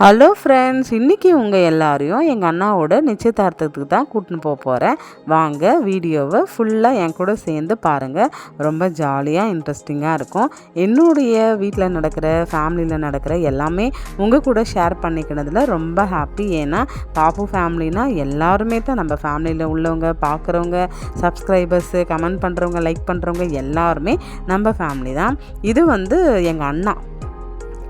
Hello friends, இன்றைக்கி உங்கள் எல்லாரையும் எங்கள் அண்ணாவோட நிச்சயதார்த்தத்துக்கு தான் கூட்டின்னு போகிறேன். வாங்க வீடியோவை ஃபுல்லாக என் கூட சேர்ந்து பாருங்கள். ரொம்ப ஜாலியாக இன்ட்ரெஸ்டிங்காக இருக்கும். என்னுடைய வீட்டில் நடக்கிற ஃபேமிலியில் நடக்கிற எல்லாமே உங்கள் கூட ஷேர் பண்ணிக்கினதில் ரொம்ப ஹாப்பி. ஏன்னா பாப்பு ஃபேமிலினா எல்லாருமே தான் நம்ம ஃபேமிலியில் உள்ளவங்க, பார்க்குறவங்க, சப்ஸ்கிரைபர்ஸு, கமெண்ட் பண்ணுறவங்க, லைக் பண்ணுறவங்க எல்லாருமே நம்ம ஃபேமிலி தான். இது எங்கள் அண்ணா.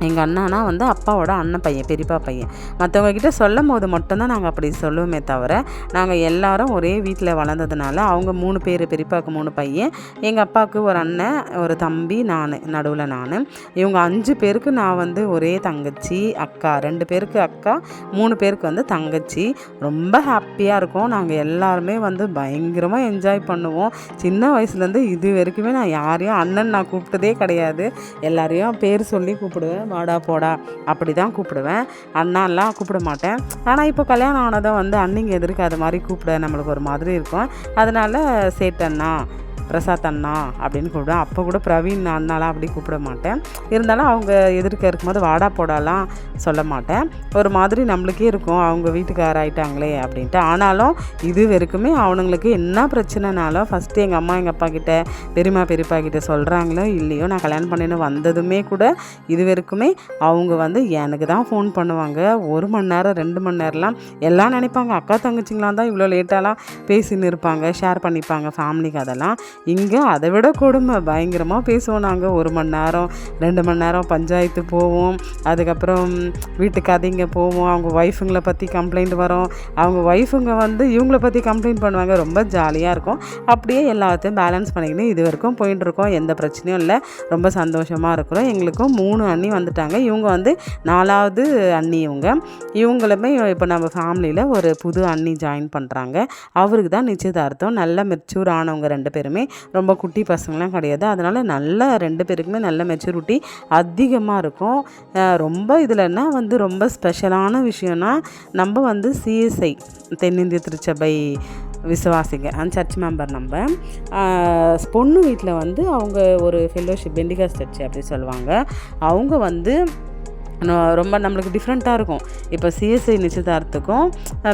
எங்கள் அண்ணானா அப்பாவோட அண்ணன் பையன், பெரியப்பா பையன். மற்றவங்கக்கிட்ட சொல்லும் போது மட்டும்தான் நாங்கள் அப்படி சொல்லுவோமே தவிர, நாங்கள் எல்லாரும் ஒரே வீட்டில் வளர்ந்ததுனால அவங்க 3 பேர், பெரியப்பாவுக்கு 3 பையன், எங்கள் அப்பாவுக்கு ஒரு அண்ணன், ஒரு தம்பி, நடுவில் நான். இவங்க 5 பேருக்கு நான் ஒரே தங்கச்சி, அக்கா 2 பேருக்கு அக்கா, 3 பேருக்கு தங்கச்சி. ரொம்ப ஹாப்பியாக இருக்கும். நாங்கள் எல்லாருமே பயங்கரமாக என்ஜாய் பண்ணுவோம். சின்ன வயசுலேருந்து இது வரைக்குமே நான் யாரையும் அண்ணன் நான் கூப்பிட்டதே கிடையாது. எல்லாரையும் பேர் சொல்லி கூப்பிடுவேன். வாடா போடா அப்படி தான் கூப்பிடுவேன். அண்ணாலாம் கூப்பிட மாட்டேன். ஆனால் இப்போ கல்யாணம் ஆனதை அண்ணிங்க எதிர்க்கு அது மாதிரி கூப்பிட நம்மளுக்கு ஒரு மாதிரி இருக்கும். அதனால் சேட்டண்ணா, பிரசாத் அண்ணா அப்படின்னு கூப்பிடுவேன். அப்போ கூட பிரவீன் அண்ணாலாம் அப்படி கூப்பிட மாட்டேன். இருந்தாலும் அவங்க எதிர்க்க இருக்கும்போது வாடா போடாலாம் சொல்ல மாட்டேன். ஒரு மாதிரி நம்மளுக்கே இருக்கும், அவங்க வீட்டுக்கார ஆகிட்டாங்களே அப்படின்ட்டு. ஆனாலும் இது வரைக்குமே அவனுங்களுக்கு என்ன பிரச்சனைனாலும் ஃபஸ்ட்டு எங்கள் அம்மா எங்கள் அப்பா கிட்ட, பெரியப்பா கிட்ட சொல்கிறாங்களோ இல்லையோ, நான் கல்யாணம் பண்ணின்னு வந்ததுமே கூட இது வரைக்குமே அவங்க எனக்கு தான் ஃபோன் பண்ணுவாங்க. 1 மணி நேரம் 2 மணி நேரம்லாம் எல்லாம் நினைப்பாங்க அக்கா தங்கச்சிங்களாம் தான் இவ்வளோ லேட்டாலாம் பேசின்னு இருப்பாங்க, ஷேர் பண்ணிப்பாங்க ஃபேமிலிக்கு. அதெல்லாம் இங்கே அதை விட கொடுமை, பயங்கரமாக பேசுவோம் நாங்கள். 1 மணி நேரம் 2 மணி நேரம் பஞ்சாயத்து போவோம். அதுக்கப்புறம் வீட்டு கதைங்க போவோம். அவங்க ஒய்ஃபுங்களை பற்றி கம்ப்ளைண்ட் வரும். அவங்க ஒய்ஃபுங்க இவங்கள பற்றி கம்ப்ளைண்ட் பண்ணுவாங்க. ரொம்ப ஜாலியாக இருக்கும். அப்படியே எல்லாத்தையும் பேலன்ஸ் பண்ணிக்கின்னு இது வரைக்கும் போயின்னு இருக்கோம். எந்த பிரச்சனையும் இல்லை. ரொம்ப சந்தோஷமாக இருக்கிறோம். எங்களுக்கும் 3 அண்ணி வந்துட்டாங்க. இவங்க 4வது அண்ணி. இவங்களுமே இப்போ நம்ம ஃபேமிலியில் ஒரு புது அண்ணி ஜாயின் பண்ணுறாங்க. அவருக்கு தான் நிச்சயதார்த்தம். நல்ல மெச்சூர் ஆனவங்க 2 பேருமே, ரொம்ப குட்டி பசங்களாம் கிடையாது. அதனால் நல்ல 2 பேருக்குமே நல்ல மெச்சூரிட்டி அதிகமாக இருக்கும். ரொம்ப இதில் என்ன ரொம்ப ஸ்பெஷலான விஷயம்னா, நம்ம சிஎஸ்ஐ தென்னிந்திய திருச்சபை விசுவாசிங்க, அந்த சர்ச் மெம்பர். நம்ம பொண்ணு வீட்டில் அவங்க ஒரு ஃபெல்லோஷிப், பெண்டிகாஸ் சர்ச் அப்படி சொல்லுவாங்க. அவங்க ரொம்ப நம்மளுக்கு டிஃப்ரெண்ட்டாக இருக்கும். இப்போ சிஎஸ்ஐ நிச்சயதார்த்தத்துக்கும்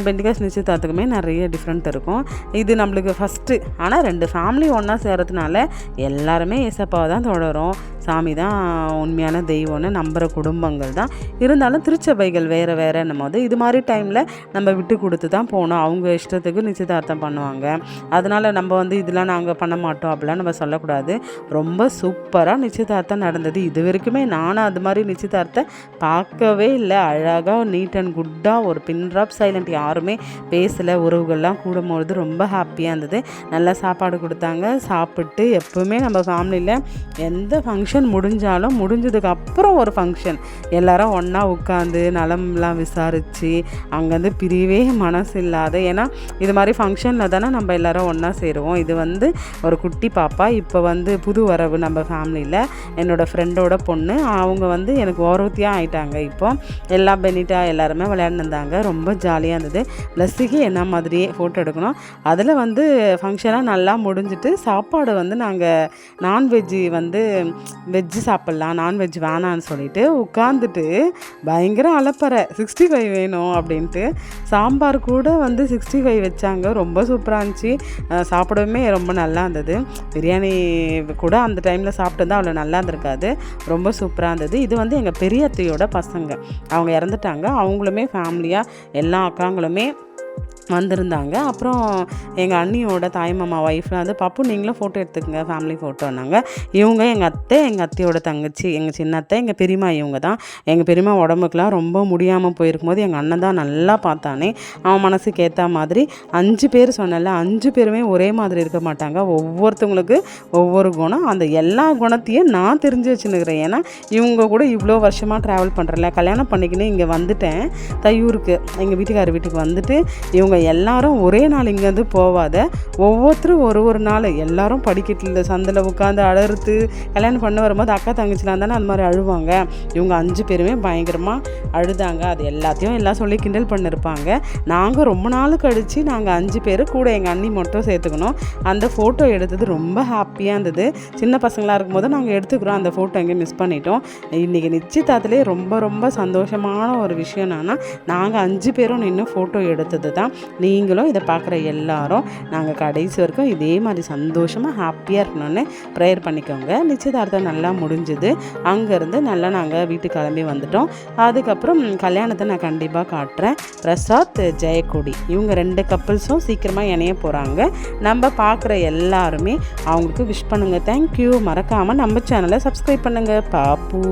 பெண்டிகாஸ் நிச்சயதார்த்தத்துக்குமே நிறைய டிஃப்ரெண்ட் இருக்கும். இது நம்மளுக்கு ஃபஸ்ட்டு. ஆனால் 2 ஃபேமிலி ஒன்றா சேரத்துனால எல்லாருமே ஏசப்பாவை தான் தொடரும். சாமி தான் உண்மையான தெய்வம்னு நம்புகிற குடும்பங்கள் தான். இருந்தாலும் திருச்சபைகள் வேறு வேறுன்னும் போது இது மாதிரி டைமில் நம்ம விட்டு கொடுத்து தான் போகணும். அவங்க இஷ்டத்துக்கு நிச்சயதார்த்தம் பண்ணுவாங்க. அதனால் நம்ம இதெல்லாம் நாங்கள் பண்ண மாட்டோம் அப்படிலாம் நம்ம சொல்லக்கூடாது. ரொம்ப சூப்பராக நிச்சயதார்த்தம் நடந்தது. இது வரைக்குமே நானும் அது மாதிரி நிச்சயதார்த்தம் பார்க்கவே இல்லை. அழகாக நீட் அண்ட் குட்டாக ஒரு பின் ட்ராப் சைலண்ட், யாருமே பேசலை. உறவுகள்லாம் கூடும்பொழுது ரொம்ப ஹாப்பியாக இருந்தது. நல்லா சாப்பாடு கொடுத்தாங்க. சாப்பிட்டு எப்போவுமே நம்ம ஃபேமிலியில் எந்த ஃபங்க்ஷன் முடிஞ்சாலும் முடிஞ்சதுக்கப்புறம் ஒரு ஃபங்க்ஷன் எல்லாரும் ஒன்றா உட்காந்து நலம்லாம் விசாரித்து அங்கேருந்து பிரியவே மனசு இல்லாத. ஏன்னா இது மாதிரி ஃபங்க்ஷனில் தானே நம்ம எல்லோரும் ஒன்றா சேருவோம். இது ஒரு குட்டி பாப்பா. இப்போ புது வரவு நம்ம ஃபேமிலியில். என்னோடய ஃப்ரெண்டோட பொண்ணு. அவங்க எனக்கு ஓரவத்தியாக ஆகிட்டாங்க. இப்போ எல்லாம் பெனிட்டா எல்லாருமே விளையாண்டுருந்தாங்க. ரொம்ப ஜாலியாக இருந்தது. ப்ளஸ்ஸுக்கு என்ன மாதிரியே ஃபோட்டோ எடுக்கணும். அதில் ஃபங்க்ஷனாக நல்லா முடிஞ்சிட்டு சாப்பாடு நாங்கள் நான்வெஜ்ஜு வெஜ்ஜு சாப்பிட்லாம், நான்வெஜ் வேணான்னு சொல்லிட்டு உட்காந்துட்டு பயங்கர அலப்பறை. 65 வேணும் அப்படின்ட்டு சாம்பார் கூட 65 வச்சாங்க. ரொம்ப சூப்பராக இருந்துச்சு. சாப்பிடவே ரொம்ப நல்லா இருந்தது. பிரியாணி கூட அந்த டைமில் சாப்பிட்டு தான் அவ்வளோ நல்லா இருந்திருக்காது. ரொம்ப சூப்பராக இருந்தது. இது எங்கள் பெரிய அத்தையோட பசங்க. அவங்க இறந்துட்டாங்க. அவங்களுமே ஃபேமிலியாக எல்லா அக்காங்களுமே வந்திருந்தாங்க. அப்புறம் எங்கள் அண்ணியோட தாய்மாமா ஒய்ஃப்லாம் பாப்பு நீங்களும் ஃபோட்டோ எடுத்துக்கங்க, ஃபேமிலி ஃபோட்டோன்னாங்க. இவங்க எங்கள் அத்தையோட தங்கச்சி, எங்கள் சின்ன அத்தை, எங்கள் பெரியம்மா. இவங்க தான். எங்கள் பெரியம்மா உடம்புக்குலாம் ரொம்ப முடியாமல் போயிருக்கும்போது எங்கள் அண்ணன் தான் நல்லா பார்த்தானே. அவன் மனசுக்கு ஏற்ற மாதிரி 5 பேர் சொன்னல, 5 பேருமே ஒரே மாதிரி இருக்க மாட்டாங்க. ஒவ்வொருத்தவங்களுக்கு ஒவ்வொரு குணம். அந்த எல்லா குணத்தையும் நான் தெரிஞ்சு வச்சுன்னுக்கிறேன். ஏன்னா இவங்க கூட இவ்வளோ வருஷமாக ட்ராவல் பண்ணுறல, கல்யாணம் பண்ணிக்கின்னு இங்கே வந்துட்டேன் தையூருக்கு, எங்கள் வீட்டுக்கார வீட்டுக்கு வந்துட்டு இவங்க நாங்கள் எல்லாரும் ஒரே நாள் இங்கேருந்து போவாத ஒவ்வொருத்தரும் ஒரு நாள் எல்லாரும் படிக்கட்டில் சந்தில் உட்காந்து அழுறது கல்யாணம் பண்ண வரும்போது அக்கா தங்கச்சிலாம் தானே அந்த மாதிரி அழுவாங்க. இவங்க 5 பேருமே பயங்கரமாக அழுதாங்க. அது எல்லாத்தையும் எல்லாம் சொல்லி கிண்டல் பண்ணியிருப்பாங்க. நாங்கள் ரொம்ப நாள் கழித்து நாங்கள் 5 பேர் கூட எங்கள் அண்ணி மட்டும் சேர்த்துக்கணும். அந்த ஃபோட்டோ எடுத்தது ரொம்ப ஹாப்பியாக இருந்தது. சின்ன பசங்களாக இருக்கும்போது நாங்கள் எடுத்துக்கிறோம். அந்த ஃபோட்டோ எங்கேயும் மிஸ் பண்ணிட்டோம். இன்றைக்கி நிச்சயதார்த்தத்திலே ரொம்ப சந்தோஷமான ஒரு விஷயம் என்னன்னா நாங்கள் 5 பேரும் நின்று ஃபோட்டோ எடுத்தது தான். நீங்களும் இதை பார்க்குற எல்லாரும் நாங்கள் கடைசி வரைக்கும் இதே மாதிரி சந்தோஷமாக ஹாப்பியாக இருக்கணும்னு ப்ரேயர் பண்ணிக்கோங்க. நிச்சயதார்த்தம் நல்லா முடிஞ்சுது. அங்கேருந்து நல்லா நாங்கள் வீட்டுக்கு கிளம்பி வந்துட்டோம். அதுக்கப்புறம் கல்யாணத்தை நான் கண்டிப்பாக காட்டுறேன். பிரசாத் ஜெயக்கொடி இவங்க 2 கப்புள்ஸும் சீக்கிரமாக இணைய போகிறாங்க. நம்ம பார்க்குற எல்லாருமே அவங்களுக்கு விஷ் பண்ணுங்கள். தேங்க்யூ. மறக்காமல் நம்ம சேனலை சப்ஸ்கிரைப் பண்ணுங்கள். பாப்பு.